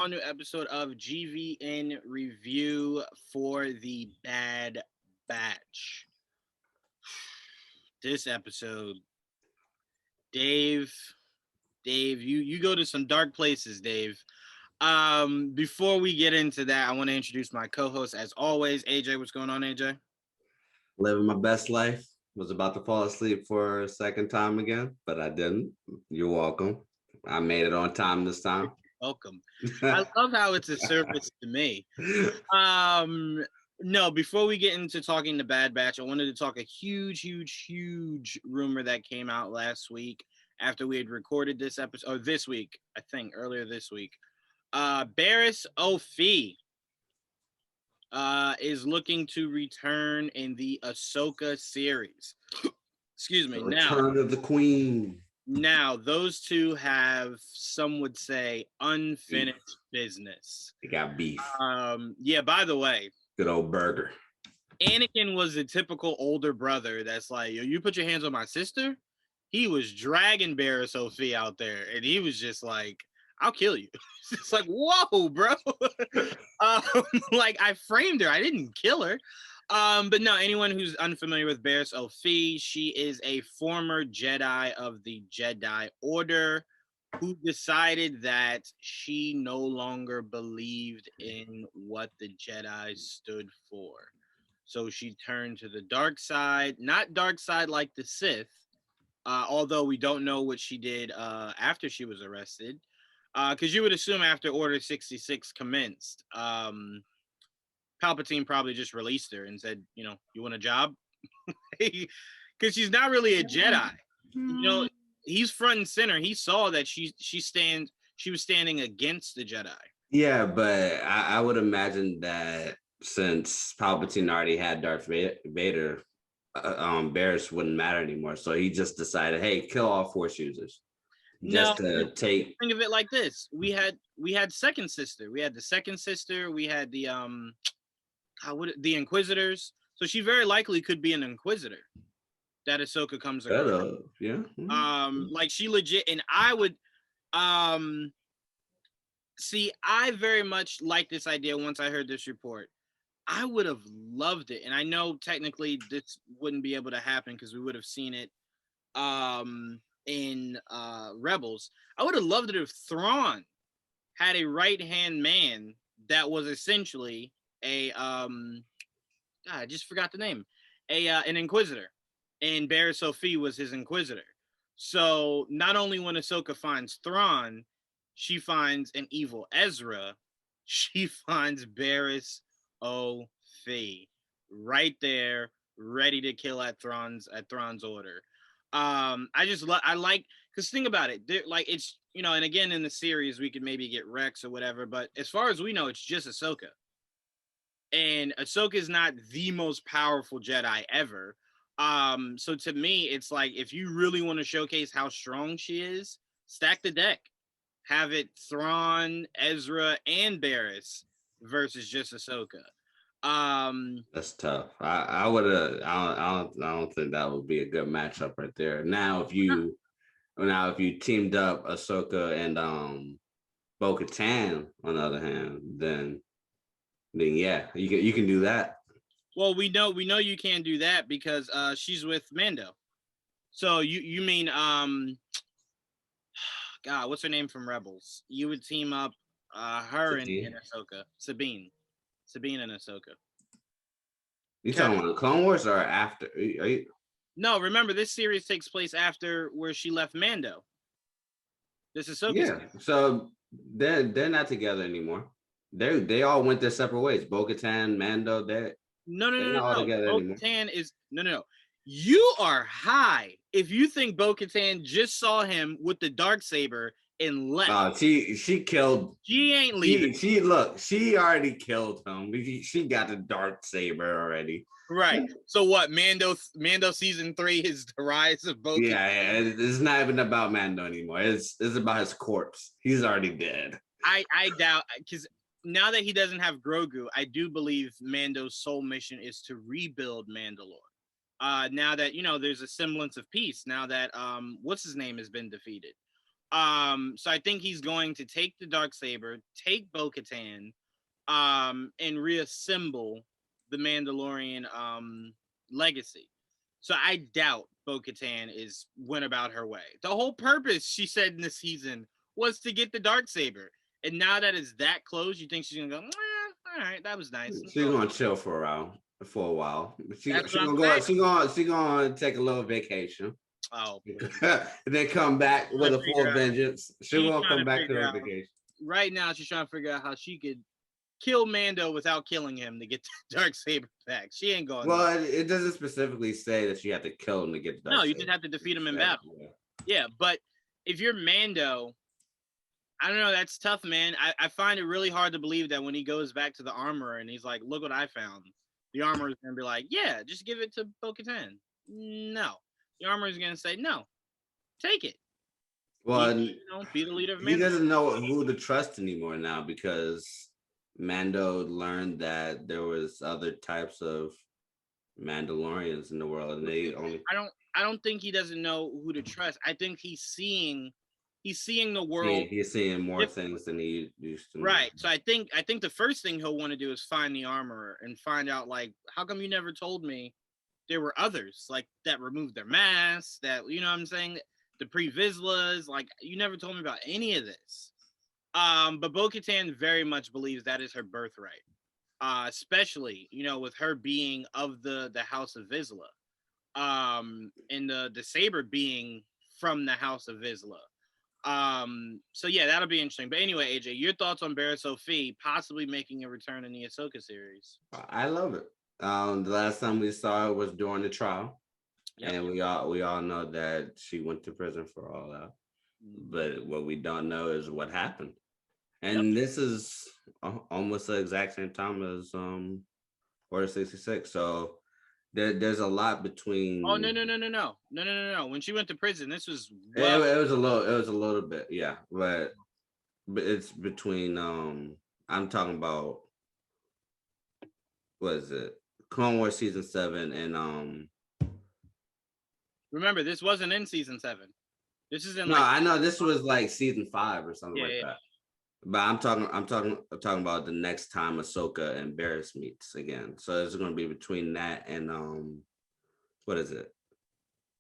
all-new episode of GVN Review for the Bad Batch. This episode, Dave, you go to some dark places, Dave. Before we get into that, I want to introduce my co-host as always, AJ. What's going on, AJ? Living my best life. Was about to fall asleep for a second time again, but I didn't. You're welcome. I made it on time this time. Welcome. I love how it's a service to me. No, before we get into talking the Bad Batch, I wanted to talk a huge rumor that came out last week after we had recorded this episode, or this week, I think, earlier this week. Baris Ofee is looking to return in the Ahsoka series. Excuse me. Return of the Queen. Now, those two have, some would say, unfinished business. They got beef. Yeah, by the way, good old burger. Anakin was a typical older brother that's like, yo, you put your hands on my sister? He was dragging Baris Ofee out there, and he was just like, I'll kill you. It's like, whoa, bro. Like, I framed her. I didn't kill her. But no, anyone who's unfamiliar with Baris Ofee, she is a former Jedi of the Jedi Order who decided that she no longer believed in what the Jedi stood for. So she turned to the dark side, not dark side like the Sith, although we don't know what she did after she was arrested. Because you would assume after Order 66 commenced, Palpatine probably just released her and said, you want a job? Because she's not really a Jedi. He's front and center. He saw that she was standing against the Jedi. Yeah, but I would imagine that since Palpatine already had Darth Vader, Barris wouldn't matter anymore. So he just decided, hey, kill all Force users. Just to take. Think of it like this: we had second sister. We had the second sister. We had the the Inquisitors. So she very likely could be an Inquisitor that Ahsoka comes across. Yeah. Like she legit, and I would see. I very much like this idea. Once I heard this report, I would have loved it. And I know technically this wouldn't be able to happen because we would have seen it in Rebels. I would have loved it if Thrawn had a right-hand man that was essentially a I just forgot the name, an Inquisitor, and Baris Ofee was his Inquisitor. So not only when Ahsoka finds Thrawn, she finds an evil Ezra, she finds Baris Ofee right there, ready to kill at Thrawn's order. I like, because think about it, like it's, and again in the series we could maybe get Rex or whatever, but as far as we know, it's just Ahsoka. And Ahsoka is not the most powerful Jedi ever. So to me, it's like, if you really want to showcase how strong she is, stack the deck. Have it Thrawn, Ezra, and Barris versus just Ahsoka. That's tough. I don't think that would be a good matchup right there. Now if you teamed up Ahsoka and Bo-Katan on the other hand, then yeah, you can do that. Well, we know you can't do that because she's with Mando. So you mean God, what's her name from Rebels? You would team up her and Ahsoka. Sabine and Ahsoka. You talking about Clone Wars or after? No, remember this series takes place after where she left Mando. This is Ahsoka. Yeah, so they're not together anymore. They all went their separate ways. Bo-Katan, Mando, they're not all together anymore. Bo-Katan is no. You are high if you think Bo-Katan just saw him with the Darksaber and left. She killed. She ain't leaving. She already killed him. She got the Darksaber already. Right. So what? Mando season 3 is the rise of Bo-Katan. Yeah. It's not even about Mando anymore. It's about his corpse. He's already dead. I doubt, because now that he doesn't have Grogu, I do believe Mando's sole mission is to rebuild Mandalore. Now that there's a semblance of peace. Now that what's his name has been defeated. So I think he's going to take the Darksaber, take Bo-Katan, and reassemble the Mandalorian legacy. So I doubt Bo-Katan went about her way. The whole purpose, she said in the season, was to get the Darksaber. And now that it's that close, you think she's gonna go, all right, that was nice. She's gonna chill for a while. That's She what I'm gonna go. saying. She gonna take a little vacation. Oh, And then come back with a full vengeance. She she's will trying come to back to figure her out vacation. right now. She's trying to figure out how she could kill Mando without killing him to get the Darksaber back. She ain't going. Well, it doesn't specifically say that you have to kill him to get the Darksaber. No, you just have to defeat him in battle. Yeah, but if you're Mando, I don't know. That's tough, man. I find it really hard to believe that when he goes back to the armorer and he's like, "Look what I found," the armorer is gonna be like, "Yeah, just give it to Bo-Katan." No, the armorer is gonna say, "No, take it." Well, be the leader of Mando. He doesn't know who to trust anymore now because Mando learned that there was other types of Mandalorians in the world, and they only. I don't think he doesn't know who to trust. I think he's seeing the world. He's seeing more things than he used to. Right. So I think the first thing he'll want to do is find the armorer and find out, like, how come you never told me there were others like that removed their masks, that, you know what I'm saying, the pre-Vizslas, like, you never told me about any of this. But Bo-Katan very much believes that is her birthright. Especially, you know, with her being of the House of Vizsla. And the saber being from the House of Vizsla. So yeah, that'll be interesting. But anyway, AJ, your thoughts on Baris Ofee possibly making a return in the Ahsoka series? I love it. The last time we saw her was during the trial, and we all know that she went to prison for all that. But what we don't know is what happened. And this is almost the exact same time as Order 66. So there's a lot between. Oh no! When she went to prison, this was it was a little bit, yeah, but it's between. I'm talking about, what is it? Clone Wars season 7 and Remember, this wasn't in season 7. This is in. No, I know this was like season 5 or something that. But I'm talking about the next time Ahsoka and Barris meets again. So it's going to be between that and what is it?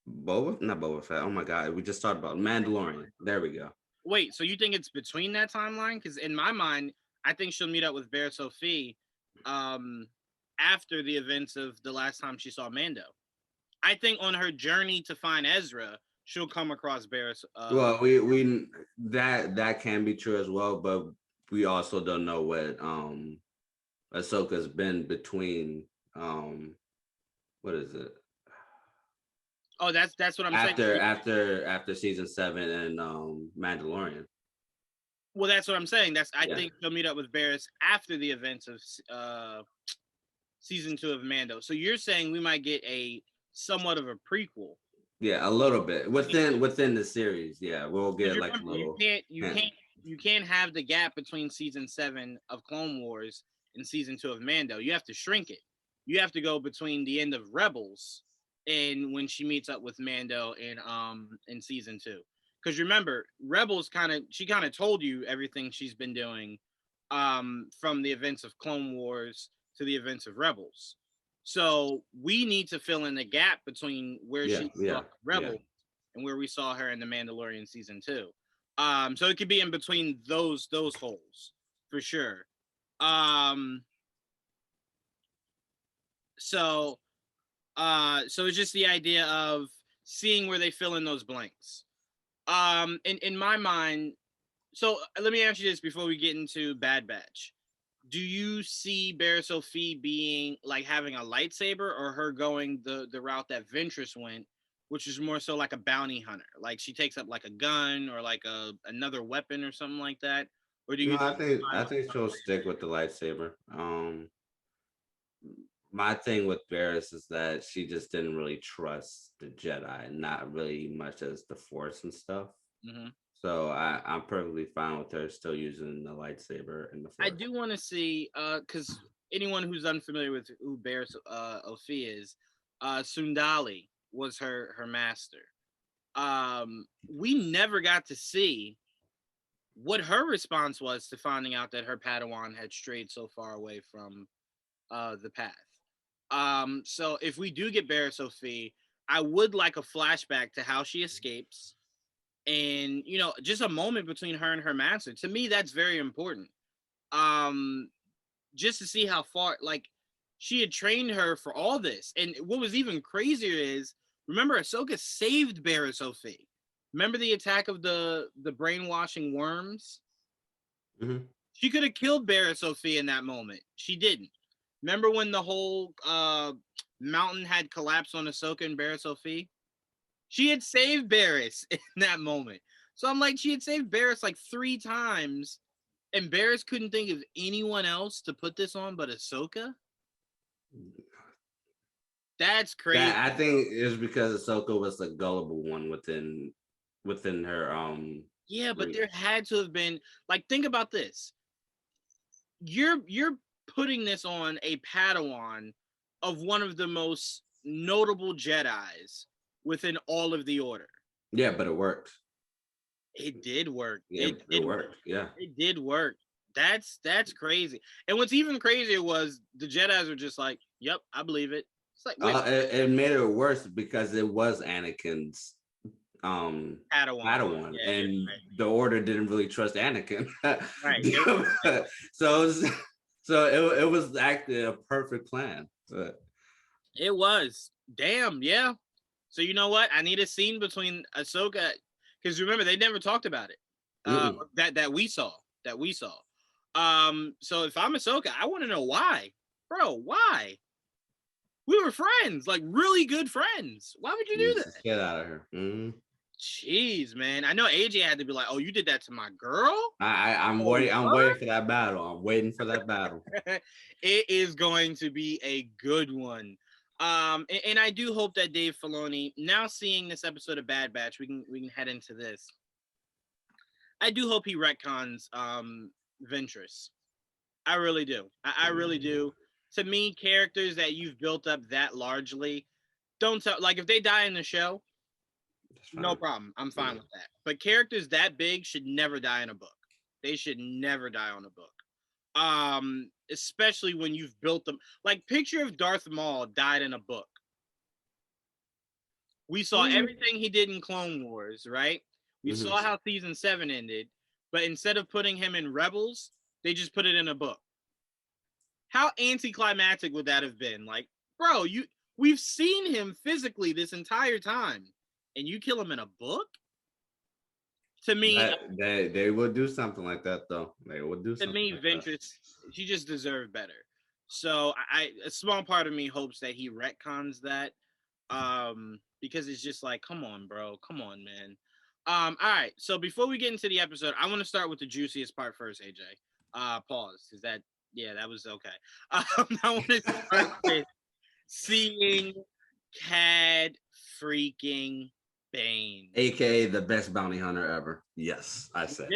Not Boba Fett. Oh my God, we just talked about Mandalorian. There we go. Wait, so you think it's between that timeline? Because in my mind, I think she'll meet up with Baris Ofee after the events of the last time she saw Mando. I think on her journey to find Ezra, she'll come across Baris. Well, we that can be true as well, but we also don't know what Ahsoka's been between what is it? Oh, that's what I'm saying. After season 7 and Mandalorian. Well, that's what I'm saying. I think she'll meet up with Baris after the events of season 2 of Mando. So you're saying we might get a somewhat of a prequel. Yeah, a little bit within the series. Yeah, we'll get like a little. You can't have the gap between season 7 of Clone Wars and season 2 of Mando. You have to shrink it. You have to go between the end of Rebels and when she meets up with Mando in season 2. Because remember, Rebels she kind of told you everything she's been doing from the events of Clone Wars to the events of Rebels. So we need to fill in the gap between where she saw Rebels and where we saw her in the Mandalorian season 2. So it could be in between those holes for sure. So it's just the idea of seeing where they fill in those blanks. In my mind, so let me ask you this before we get into Bad Batch. Do you see Baris Ofee being like having a lightsaber, or her going the route that Ventress went, which is more so like a bounty hunter? Like she takes up like a gun or like another weapon or something like that? Or do you? No, I think she'll stick with the lightsaber. My thing with Barris is that she just didn't really trust the Jedi, not really much as the Force and stuff. Mm-hmm. So I'm perfectly fine with her still using the lightsaber and the Force. I do want to see, because anyone who's unfamiliar with who Baris Ofee is, Sundali was her master. we never got to see what her response was to finding out that her Padawan had strayed so far away from the path. So if we do get Baris Ofee, I would like a flashback to how she escapes, and just a moment between her and her master. To me, that's very important. Just to see how far, like, she had trained her for all this. And what was even crazier is, remember, Ahsoka saved Baris Ofee. Remember the attack of the brainwashing worms? Mm-hmm. She could have killed Baris Ofee in that moment. She didn't. Remember when the whole mountain had collapsed on Ahsoka and Baris Ofee? She had saved Baris in that moment. So I'm like, she had saved Baris like 3 times, and Baris couldn't think of anyone else to put this on but Ahsoka? That's crazy. I think it's because Ahsoka was the gullible one within her Yeah, but there had to have been, like, think about this. You're putting this on a Padawan of one of the most notable Jedis within all of the Order. Yeah, but it worked. It did work. Yeah, it worked. Yeah, it did work. That's crazy. And what's even crazier was the Jedis were just like, "Yep, I believe it." It's like, it made it worse because it was Anakin's Padawan, yeah, and right. the Order didn't really trust Anakin. Right. So it was actually a perfect plan. It was. Damn, yeah. So you know what? I need a scene between Ahsoka, because remember, they never talked about it. That we saw. So if I'm Ahsoka, I want to know why. Bro, why? We were friends, like really good friends. Why would you do that? Get out of here. Mm-hmm. Jeez, man. I know AJ had to be like, "Oh, you did that to my girl?" I'm waiting. I'm waiting for that battle. I'm waiting for that battle. It is going to be a good one. And I do hope that Dave Filoni, now seeing this episode of Bad Batch, we can head into this. I do hope he retcons Ventress. I really do. I really do. To me, characters that you've built up that largely, don't tell. Like, if they die in the show, no problem. I'm fine with that. But characters that big should never die in a book. They should never die on a book. Especially when you've built them. Like, picture if Darth Maul died in a book. We saw everything he did in Clone Wars, right? We saw how season 7 ended, but instead of putting him in Rebels, they just put it in a book. How anticlimactic would that have been? Like, bro, we've seen him physically this entire time, and you kill him in a book? To me, they would do something like that, though. They would do something. To me, Ventress, she just deserved better. So a small part of me hopes that he retcons that, because it's just like, come on, bro, come on, man. All right. So before we get into the episode, I want to start with the juiciest part first, AJ. Pause. Is that? Yeah, that was okay. I want to start with seeing Cad freaking Bane, aka the best bounty hunter ever. Yes, I said.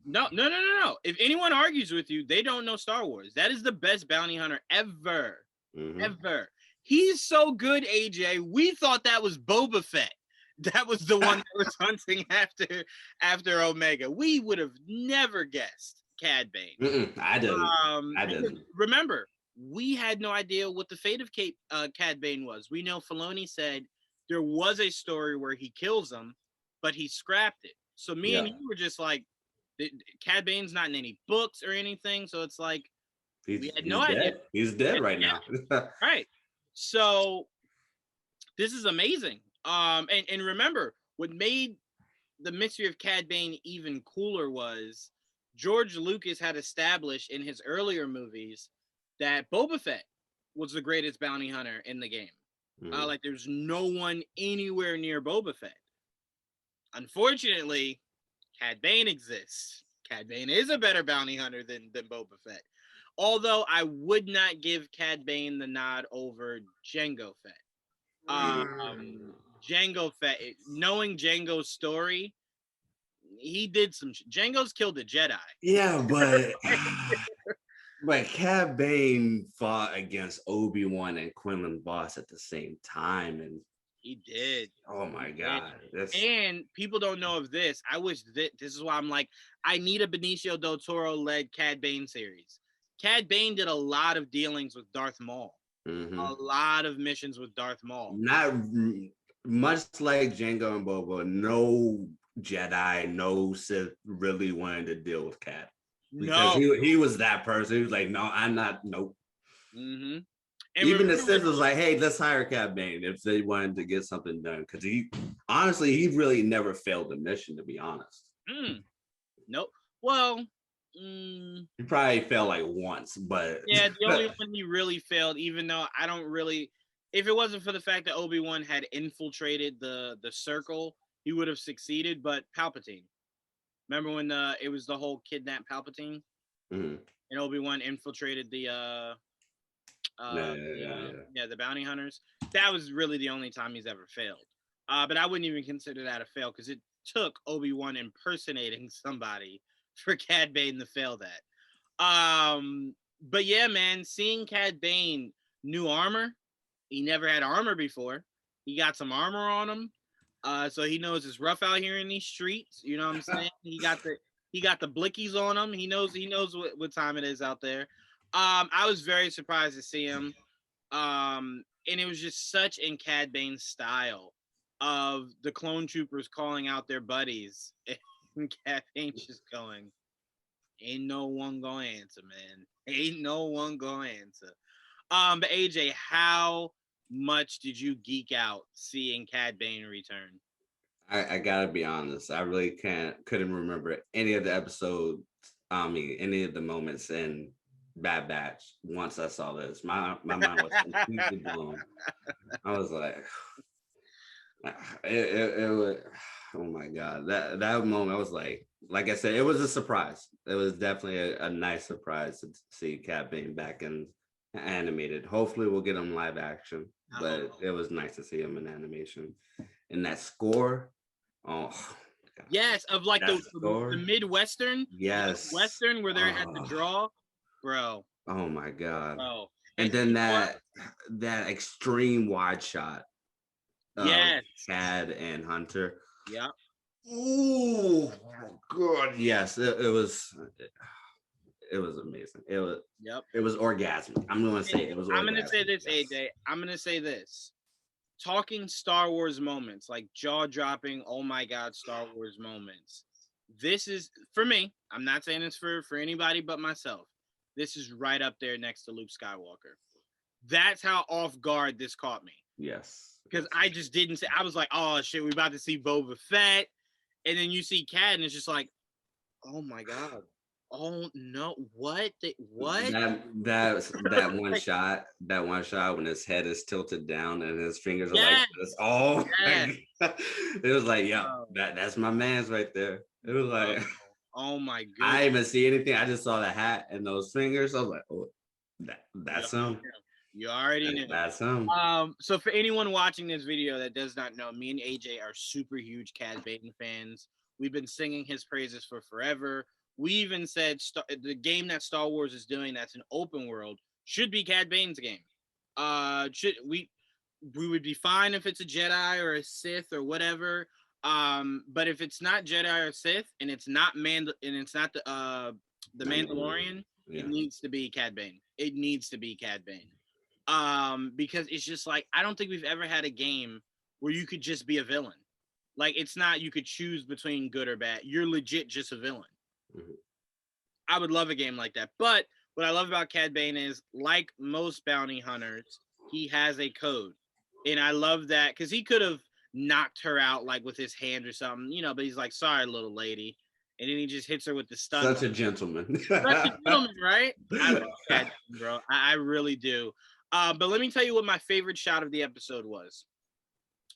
No. If anyone argues with you, they don't know Star Wars. That is the best bounty hunter ever. Ever. He's so good, AJ. We thought that was Boba Fett. That was the one that was hunting after Omega. We would have never guessed Cad Bane. I didn't. Remember, we had no idea what the fate of Cad Bane was. We know Filoni said there was a story where he kills him, but he scrapped it. So me and you were just like, Cad Bane's not in any books or anything. So it's like, we had no idea. He's dead right now. Right. So this is amazing. And remember, what made the mystery of Cad Bane even cooler was George Lucas had established in his earlier movies that Boba Fett was the greatest bounty hunter in the game. Like, there's no one anywhere near Boba Fett. Unfortunately, Cad Bane exists. Cad Bane is a better bounty hunter than Boba Fett. Although I would not give Cad Bane the nod over Jango Fett. Jango Fett, knowing Jango's story, he did some. Jango's killed a Jedi. Yeah, but Cad Bane fought against Obi-Wan and Quinlan Voss at the same time, and He did. Oh my God. And people don't know of this. I wish that this is why I'm like, I need a Benicio del Toro led Cad Bane series. Cad Bane did a lot of dealings with Darth Maul. A lot of missions with Darth Maul. Not much like Jango and Boba, no Jedi, no Sith really wanted to deal with Cad. Because he was that person. He was like, no, I'm not, nope. Mm-hmm. Even the Sith was like, hey, let's hire Cad Bane if they wanted to get something done. Because he really never failed the mission, to be honest. Nope. Well, he probably failed like once, but yeah, the only one he really failed, even though I don't really, if it wasn't for the fact that Obi-Wan had infiltrated the circle, he would have succeeded. But Palpatine, remember when it was the whole kidnap Palpatine, and Obi-Wan infiltrated the the bounty hunters. That was really the only time he's ever failed. But I wouldn't even consider that a fail because it took Obi-Wan impersonating somebody for Cad Bane to fail that. But yeah, man, seeing Cad Bane new armor, he never had armor before. He got some armor on him, so he knows it's rough out here in these streets. You know what I'm saying? He got the blickies on him. He knows what time it is out there. I was very surprised to see him. And it was just such in Cad Bane's style of the clone troopers calling out their buddies, and Cad Bane just going, "Ain't no one gonna answer, man. Ain't no one gonna answer." But AJ, how much did you geek out seeing Cad Bane return? I gotta be honest. I really couldn't remember any of the episodes. Any of the moments in Bad Batch. Once I saw this, my mind was completely blown. I was like, it was. Oh my God, that moment, I was like I said, it was a surprise. It was definitely a nice surprise to see Cad Bane back in animated. Hopefully, we'll get him live action, but it was nice to see him in animation. And that score, oh. God. Yes, of like the Midwestern, Western where they had to draw, bro. Oh my God, bro. And then that extreme wide shot. Cad and Hunter. Yeah. Oh God, yes, it was. It was amazing. It was. Yep. It was orgasmic. I'm gonna say it was. I'm gonna say this, AJ. I'm gonna say this. Talking Star Wars moments, like jaw-dropping, oh my God, Star Wars moments. This is, for me, I'm not saying it's for anybody but myself. This is right up there next to Luke Skywalker. That's how off guard this caught me. Yes. Because I just didn't say, I was like, oh shit, we about to see Boba Fett. And then you see Cad and it's just like, oh my God. Oh no! What? What? That one shot. That one shot when his head is tilted down and his fingers are like this. Oh, it was like, yeah, that's my man's right there. It was like, oh my God! I didn't even see anything. I just saw the hat and those fingers. I was like, oh, that's him. You already knew. That's him. So for anyone watching this video that does not know, me and AJ are super huge Cad Bane fans. We've been singing his praises for forever. We even said the game that Star Wars is doing that's an open world should be Cad Bane's game. We would be fine if it's a Jedi or a Sith or whatever. But if it's not Jedi or Sith and it's not the Mandalorian, it needs to be Cad Bane. It needs to be Cad Bane. Because it's just like, I don't think we've ever had a game where you could just be a villain. Like, it's not you could choose between good or bad. You're legit just a villain. Mm-hmm. I would love a game like that. But what I love about Cad Bane is, like most bounty hunters, he has a code. And I love that because he could have knocked her out like with his hand or something, but he's like, sorry, little lady. And then he just hits her with the stun. Such a gentleman. Such a gentleman, right? I love Cad Bane, bro. I really do. But let me tell you what my favorite shot of the episode was.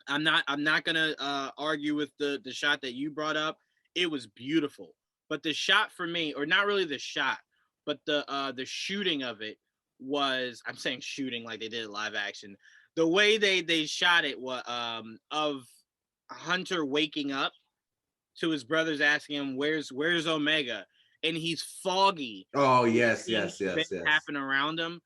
I'm not gonna argue with the shot that you brought up. It was beautiful. But the shot for me, or not really the shot, but the shooting of it was, I'm saying shooting like they did it live action. The way they shot it was of Hunter waking up to his brothers asking him, where's Omega? And he's foggy. Oh, yes. Happen around him.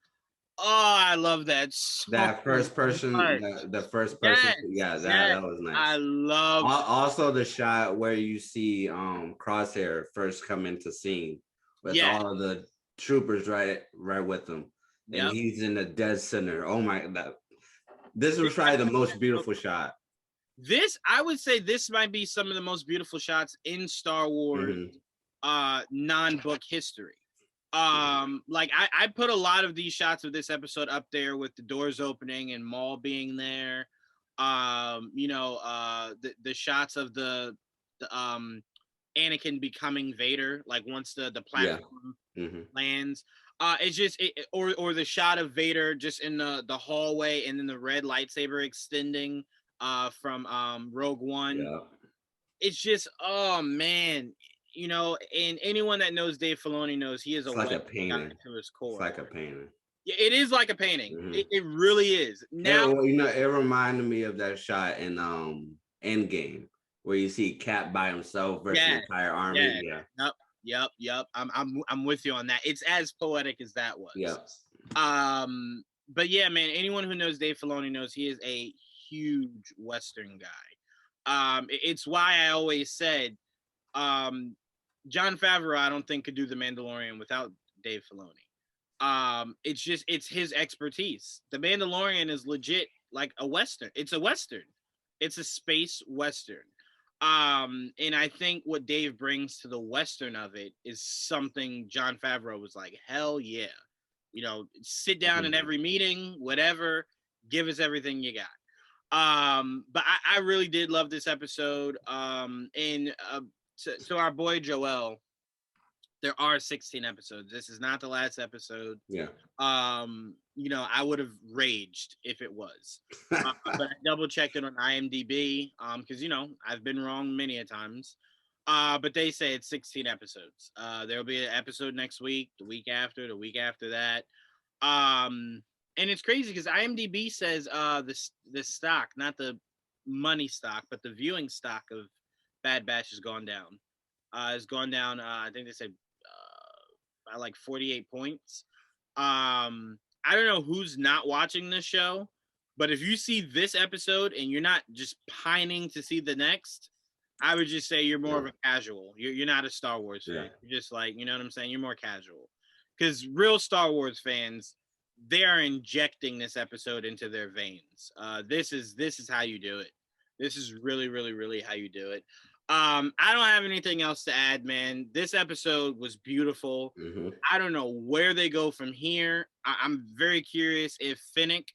Oh, I love that so That first person, much. the first person, Yes, yeah, yes. that was I nice. love Also, the shot where you see Crosshair first come into scene with yes. all of the troopers right with him, and Yep. he's in the dead center. Oh my, this was probably the most beautiful shot. This, I would say, this might be some of the most beautiful shots in Star Wars non-book history. Like I put a lot of these shots of this episode up there with the doors opening and Maul being there. The shots of the Anakin becoming Vader, like once the platform lands. It's just or the shot of Vader just in the hallway and then the red lightsaber extending from Rogue One. Yeah, It's just, oh man, and anyone that knows Dave Filoni knows he is a it's like a Western guy painting. to his It's core. like a painting. Yeah, it is like a painting. It really is. Now, It reminded me of that shot in Endgame where you see Cap by himself versus the yeah, entire yeah, army. Yeah, yep. I'm with you on that. It's as poetic as that yeah. was. But yeah, man, anyone who knows Dave Filoni knows he is a huge Western guy. It's why I always said, Jon Favreau, I don't think could do The Mandalorian without Dave Filoni. It's his expertise. The Mandalorian is legit like a Western. It's a Western. It's a space Western. And I think what Dave brings to the Western of it is something Jon Favreau was like, hell yeah. Sit down in every meeting, whatever, give us everything you got. But I really did love this episode. And to our boy Joel, there are 16 episodes. This is not the last episode. Yeah. I would have raged if it was. But I double checked it on IMDb, because I've been wrong many a times. But they say it's 16 episodes. There'll be an episode next week, the week after, the week after that. And it's crazy because IMDb says the stock, not the money stock, but the viewing stock of Bad Batch has gone down. Has gone down. I think they said by like 48 points. I don't know who's not watching this show, but if you see this episode and you're not just pining to see the next, I would just say you're more of a casual. You're not a Star Wars fan. You're just like, you know what I'm saying? You're more casual. Because real Star Wars fans, they are injecting this episode into their veins. This is how you do it. This is really, really, really how you do it. I don't have anything else to add, man. This episode was beautiful. I don't know where they go from here. I'm very curious if Finnick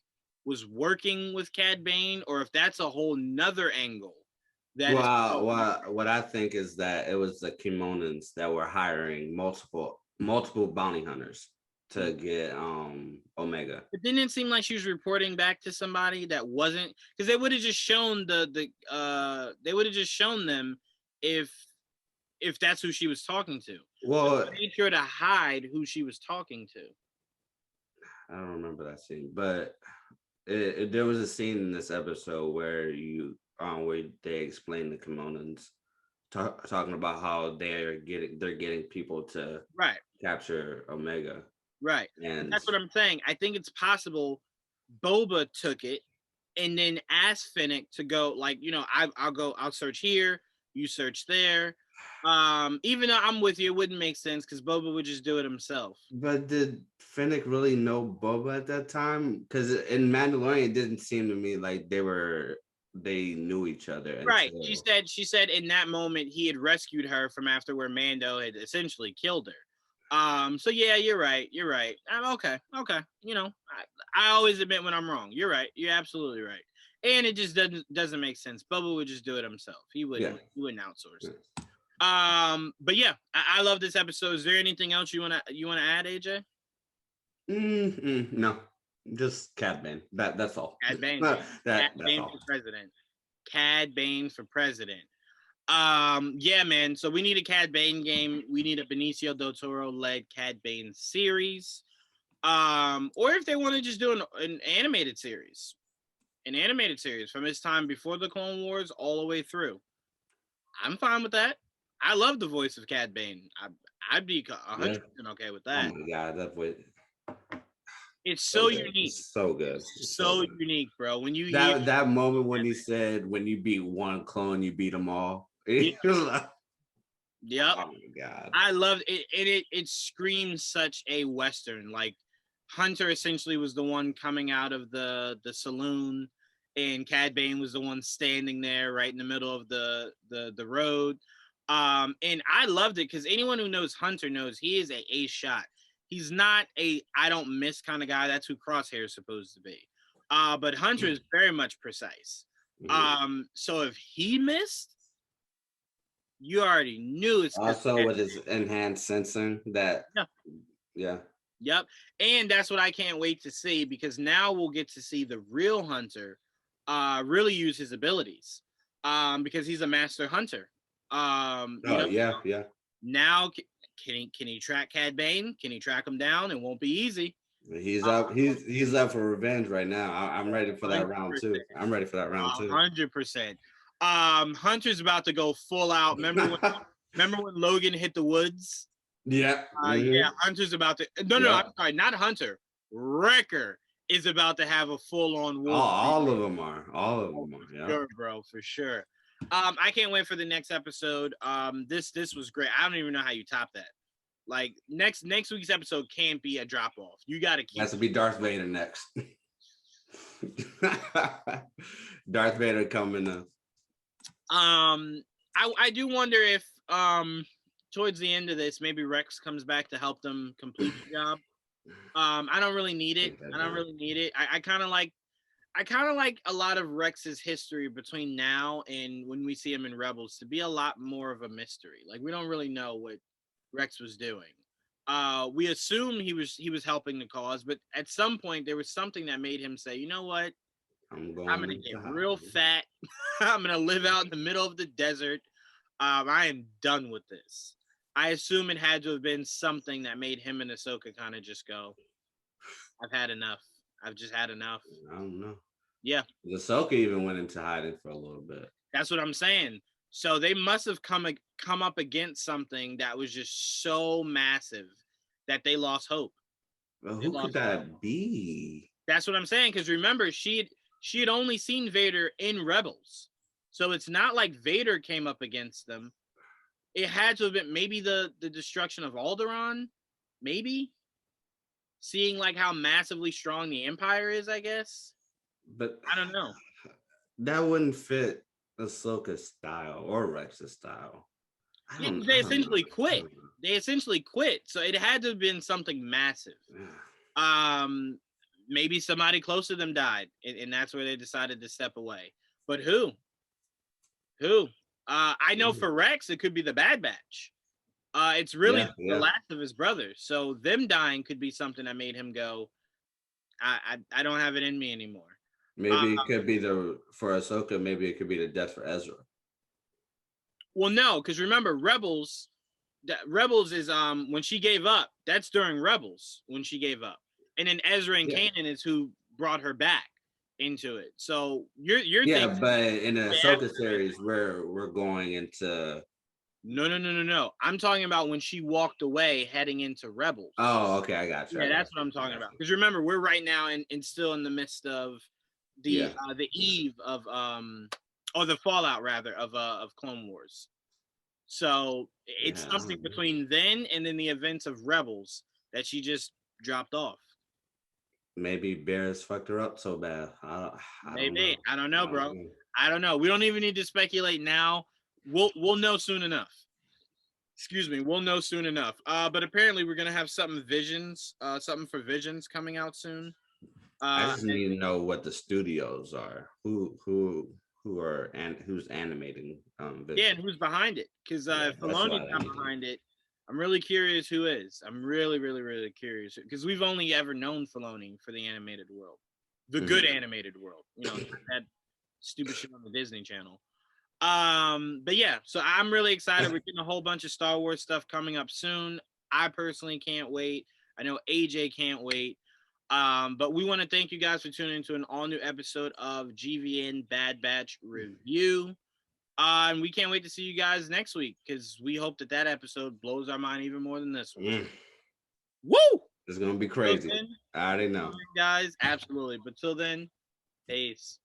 was working with Cad Bane or if that's a whole nother angle. What I think is that it was the Kimonans that were hiring multiple bounty hunters to get Omega. It didn't seem like she was reporting back to somebody that wasn't, because they would have just shown they would have just shown them if that's who she was talking to. Well, they made sure to hide who she was talking to. I don't remember that scene, but there was a scene in this episode where they explain the Kimonans talking about how they're getting people to capture Omega. Right. And that's what I'm saying. I think it's possible Boba took it and then asked Finnick to go, like, I'll search here, you search there. Even though I'm with you, it wouldn't make sense because Boba would just do it himself. But did Finnick really know Boba at that time? Because in Mandalorian, it didn't seem to me like they knew each other. Right. She said in that moment he had rescued her from after where Mando had essentially killed her. So yeah, you're right. Okay. I always admit when I'm wrong. You're right. You're absolutely right. And it just doesn't make sense. Boba would just do it himself. He wouldn't outsource it. But yeah, I love this episode. Is there anything else you wanna add, AJ? No, just Cad Bane. That's all. Cad Bane. That's all. For president. Cad Bane for president. Yeah, man. So we need a Cad Bane game. We need a Benicio del Toro led Cad Bane series. Or if they want to just do an animated series, from his time before the Clone Wars all the way through. I'm fine with that. I love the voice of Cad Bane. I'd be 100% okay with that. Oh my god, that voice. It's so unique. It's so good. It's so unique, bro. When you that moment when he said, "When you beat one clone, you beat them all." Yep. Oh my god. I loved it. It screams such a Western. Like Hunter essentially was the one coming out of the saloon, and Cad Bane was the one standing there right in the middle of the road. And I loved it because anyone who knows Hunter knows he is a ace shot. He's not a I don't miss kind of guy. That's who Crosshair is supposed to be. But Hunter is very much precise. So if he missed, you already knew it's also with his enhanced sensing that Yep. And that's what I can't wait to see, because now we'll get to see the real Hunter really use his abilities. Because he's a master hunter. Now can he track Cad Bane? Can he track him down? It won't be easy. He's up. He's up for revenge right now. I'm ready for that 100%. Round too. I'm ready for that round too. 100%. Hunter's about to go full out. Remember when Logan hit the woods? Yeah. Yeah. Hunter's about to. No, I'm sorry, not Hunter. Wrecker is about to have a full-on war. All of them are. Yeah. Sure, bro, for sure. I can't wait for the next episode. This was great. I don't even know how you top that. Like next week's episode can't be a drop off. You got to keep. Has to be Darth Vader next. Darth Vader coming up. I do wonder if towards the end of this, maybe Rex comes back to help them complete the job. I don't really need it. I kind of like a lot of Rex's history between now and when we see him in Rebels to be a lot more of a mystery. Like we don't really know what Rex was doing. We assume he was helping the cause, but at some point there was something that made him say, you know what? I'm gonna get real fat. I'm gonna live out in the middle of the desert. I am done with this. I assume it had to have been something that made him and Ahsoka kind of just go, I've had enough. I've just had enough. I don't know. Yeah. Ahsoka even went into hiding for a little bit. That's what I'm saying. So they must have come up against something that was just so massive that they lost hope. Well, who could that be? That's what I'm saying. Because remember, she had only seen Vader in Rebels. So it's not like Vader came up against them. It had to have been maybe the destruction of Alderaan. Maybe. Seeing like how massively strong the Empire is, I guess. But I don't know. That wouldn't fit Ahsoka's style or Rex's style. They essentially quit. So it had to have been something massive. Maybe somebody close to them died, and that's where they decided to step away. But who? I know for Rex, it could be the Bad Batch. It's really the last of his brothers. So them dying could be something that made him go, I don't have it in me anymore. Maybe it could be for Ahsoka, maybe it could be the death for Ezra. Well, no, because remember, Rebels is when she gave up. That's during Rebels when she gave up. And then Ezra and Kanan is who brought her back into it. So you're thinking, but in the Ahsoka series, we're going into No. I'm talking about when she walked away heading into Rebels. Oh, okay, I got you. Yeah, that's what I'm talking about. Because remember, we're right now in still in the midst of the eve of or the fallout rather of Clone Wars. So it's something between then and then the events of Rebels that she just dropped off. Maybe Baris fucked her up so bad. Maybe. I don't know, bro. I don't know. We don't even need to speculate now. We'll know soon enough. Excuse me. We'll know soon enough. But apparently we're gonna have something for Visions coming out soon. I just need to know what the studios are. Who's animating Visions. Yeah, and who's behind it? Because Filoni's not behind it. I'm really curious who is. I'm really, really, really curious because we've only ever known Filoni for the animated world, the good animated world. You know, that stupid shit on the Disney Channel. But yeah, so I'm really excited. We're getting a whole bunch of Star Wars stuff coming up soon. I personally can't wait. I know AJ can't wait. But we want to thank you guys for tuning into an all-new episode of GVN Bad Batch Review. And we can't wait to see you guys next week because we hope that episode blows our mind even more than this one. Woo! It's gonna be crazy. Then, I already know, guys. Absolutely. But till then, peace.